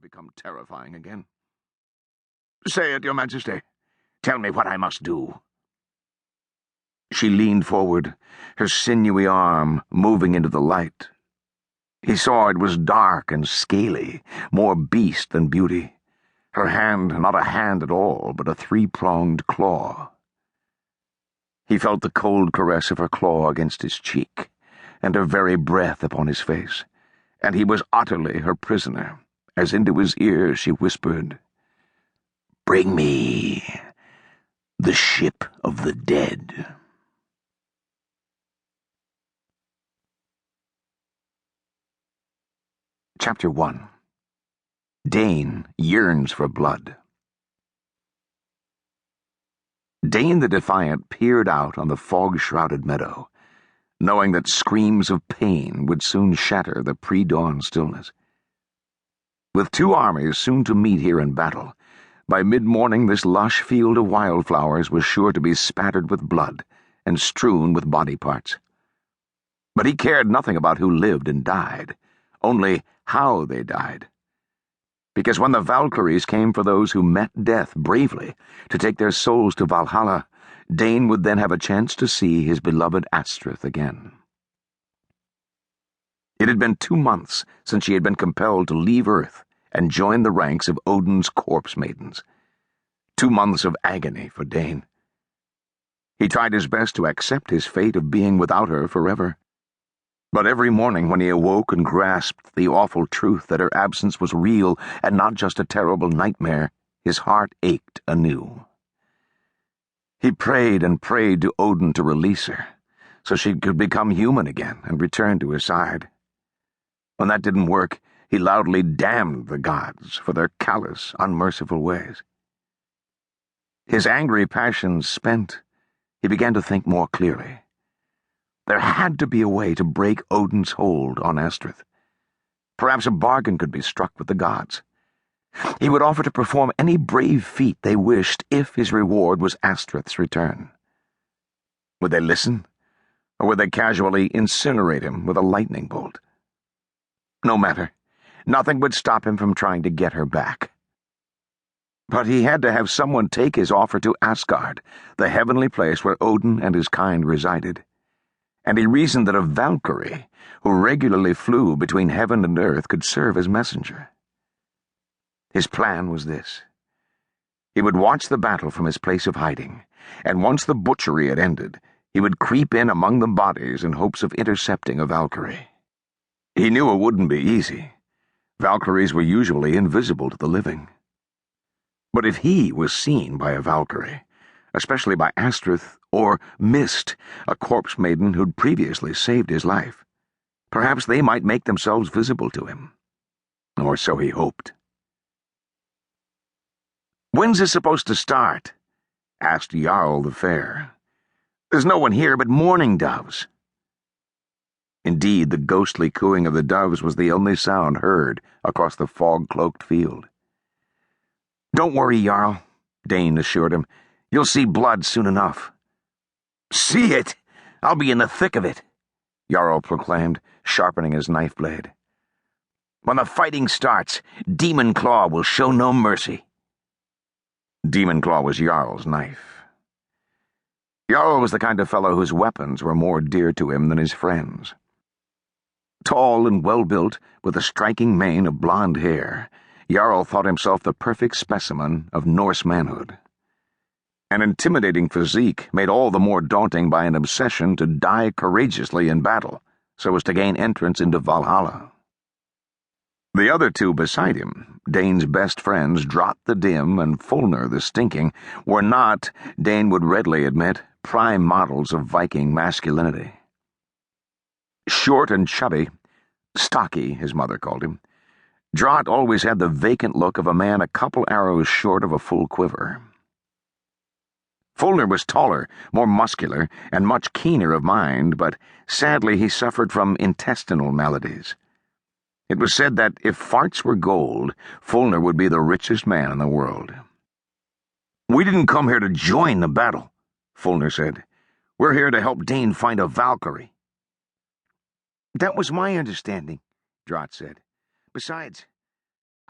become terrifying again. "Say it, Your Majesty. Tell me what I must do." She leaned forward, her sinewy arm moving into the light. He saw it was dark and scaly, more beast than beauty. Her hand not a hand at all, but a three-pronged claw. He felt the cold caress of her claw against his cheek, and her very breath upon his face, and he was utterly her prisoner, as into his ear she whispered, "Bring me the ship of the dead." Chapter 1. Dane yearns for blood. Dane the Defiant peered out on the fog-shrouded meadow, knowing that screams of pain would soon shatter the pre-dawn stillness. With two armies soon to meet here in battle, by mid-morning this lush field of wildflowers was sure to be spattered with blood and strewn with body parts. But he cared nothing about who lived and died, only how they died. Because when the Valkyries came for those who met death bravely to take their souls to Valhalla, Dane would then have a chance to see his beloved Astrid again. It had been 2 months since she had been compelled to leave Earth and join the ranks of Odin's corpse maidens. 2 months of agony for Dane. He tried his best to accept his fate of being without her forever. But every morning when he awoke and grasped the awful truth that her absence was real and not just a terrible nightmare, his heart ached anew. He prayed and prayed to Odin to release her, so she could become human again and return to his side. When that didn't work, he loudly damned the gods for their callous, unmerciful ways. His angry passions spent, he began to think more clearly. There had to be a way to break Odin's hold on Astrid. Perhaps a bargain could be struck with the gods. He would offer to perform any brave feat they wished if his reward was Astrid's return. Would they listen, or would they casually incinerate him with a lightning bolt? No matter. Nothing would stop him from trying to get her back. But he had to have someone take his offer to Asgard, the heavenly place where Odin and his kind resided. And he reasoned that a Valkyrie, who regularly flew between heaven and earth, could serve as messenger. His plan was this. He would watch the battle from his place of hiding, and once the butchery had ended, he would creep in among the bodies in hopes of intercepting a Valkyrie. He knew it wouldn't be easy. Valkyries were usually invisible to the living. But if he was seen by a Valkyrie, especially by Astrid, or Mist, a corpse maiden who'd previously saved his life, perhaps they might make themselves visible to him. Or so he hoped. "When's this supposed to start?" asked Jarl the Fair. "There's no one here but mourning doves." Indeed, the ghostly cooing of the doves was the only sound heard across the fog-cloaked field. "Don't worry, Jarl," Dane assured him. "You'll see blood soon enough." "See it? I'll be in the thick of it," Jarl proclaimed, sharpening his knife blade. "When the fighting starts, Demon Claw will show no mercy." Demon Claw was Jarl's knife. Jarl was the kind of fellow whose weapons were more dear to him than his friends. Tall and well-built, with a striking mane of blonde hair, Jarl thought himself the perfect specimen of Norse manhood. An intimidating physique made all the more daunting by an obsession to die courageously in battle, so as to gain entrance into Valhalla. The other two beside him, Dane's best friends Drought the Dim and Fulner the Stinking, were not, Dane would readily admit, prime models of Viking masculinity. Short and chubby, stocky, his mother called him, Drought always had the vacant look of a man a couple arrows short of a full quiver. Fulner was taller, more muscular, and much keener of mind, but sadly he suffered from intestinal maladies. It was said that if farts were gold, Fulner would be the richest man in the world. "We didn't come here to join the battle," Fulner said. "We're here to help Dane find a Valkyrie." "That was my understanding," Drought said. "Besides,